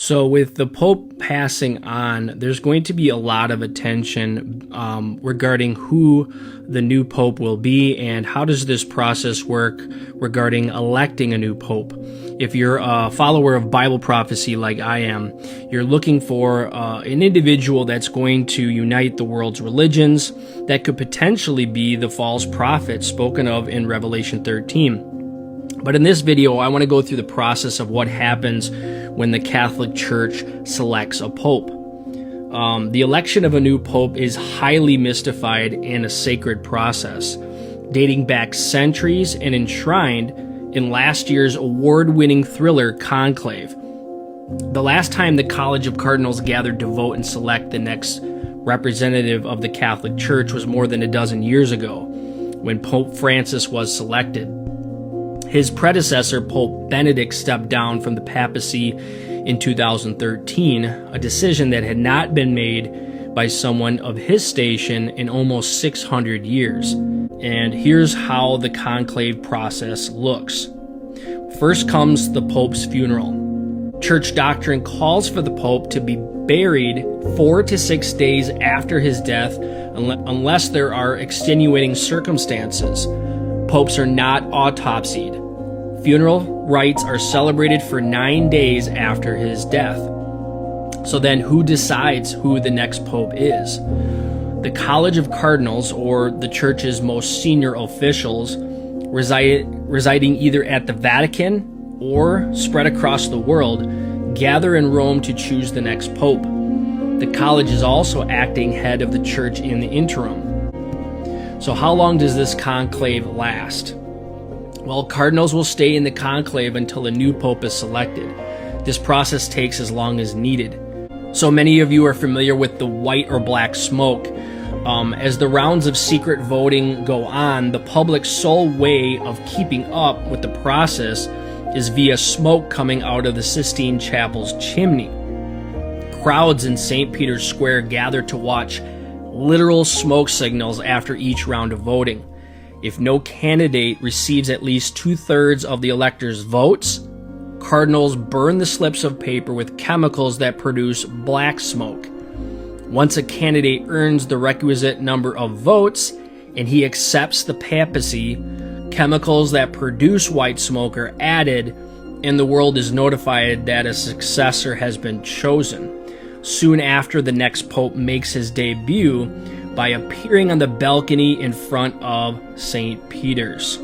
So with the Pope passing on, there's going to be a lot of attention regarding who the new Pope will be and how does this process work regarding electing a new Pope. If you're a follower of Bible prophecy like I am, you're looking for an individual that's going to unite the world's religions, that could potentially be the false prophet spoken of in Revelation 13. But in this video, I want to go through the process of what happens when the Catholic Church selects a pope. The election of a new pope is highly mystified and a sacred process, dating back centuries and enshrined in last year's award-winning thriller Conclave. The last time the College of Cardinals gathered to vote and select the next representative of the Catholic Church was more than a dozen years ago, when Pope Francis was selected. His predecessor, Pope Benedict, stepped down from the papacy in 2013, a decision that had not been made by someone of his station in almost 600 years. And here's how the conclave process looks. First comes the Pope's funeral. Church doctrine calls for the Pope to be buried 4 to 6 days after his death, unless there are extenuating circumstances. Popes are not autopsied. Funeral rites are celebrated for 9 days after his death. So then who decides who the next pope is? The College of Cardinals, or the Church's most senior officials, residing either at the Vatican or spread across the world, gather in Rome to choose the next pope. The college is also acting head of the Church in the interim. So how long does this conclave last? Well, cardinals will stay in the conclave until a new pope is selected. This process takes as long as needed. So many of you are familiar with the white or black smoke. As the rounds of secret voting go on, the public's sole way of keeping up with the process is via smoke coming out of the Sistine Chapel's chimney. Crowds in St. Peter's Square gather to watch literal smoke signals after each round of voting. If no candidate receives at least 2/3 of the electors' votes, cardinals burn the slips of paper with chemicals that produce black smoke. Once a candidate earns the requisite number of votes and he accepts the papacy, chemicals that produce white smoke are added and the world is notified that a successor has been chosen. Soon after, the next pope makes his debut by appearing on the balcony in front of St. Peter's.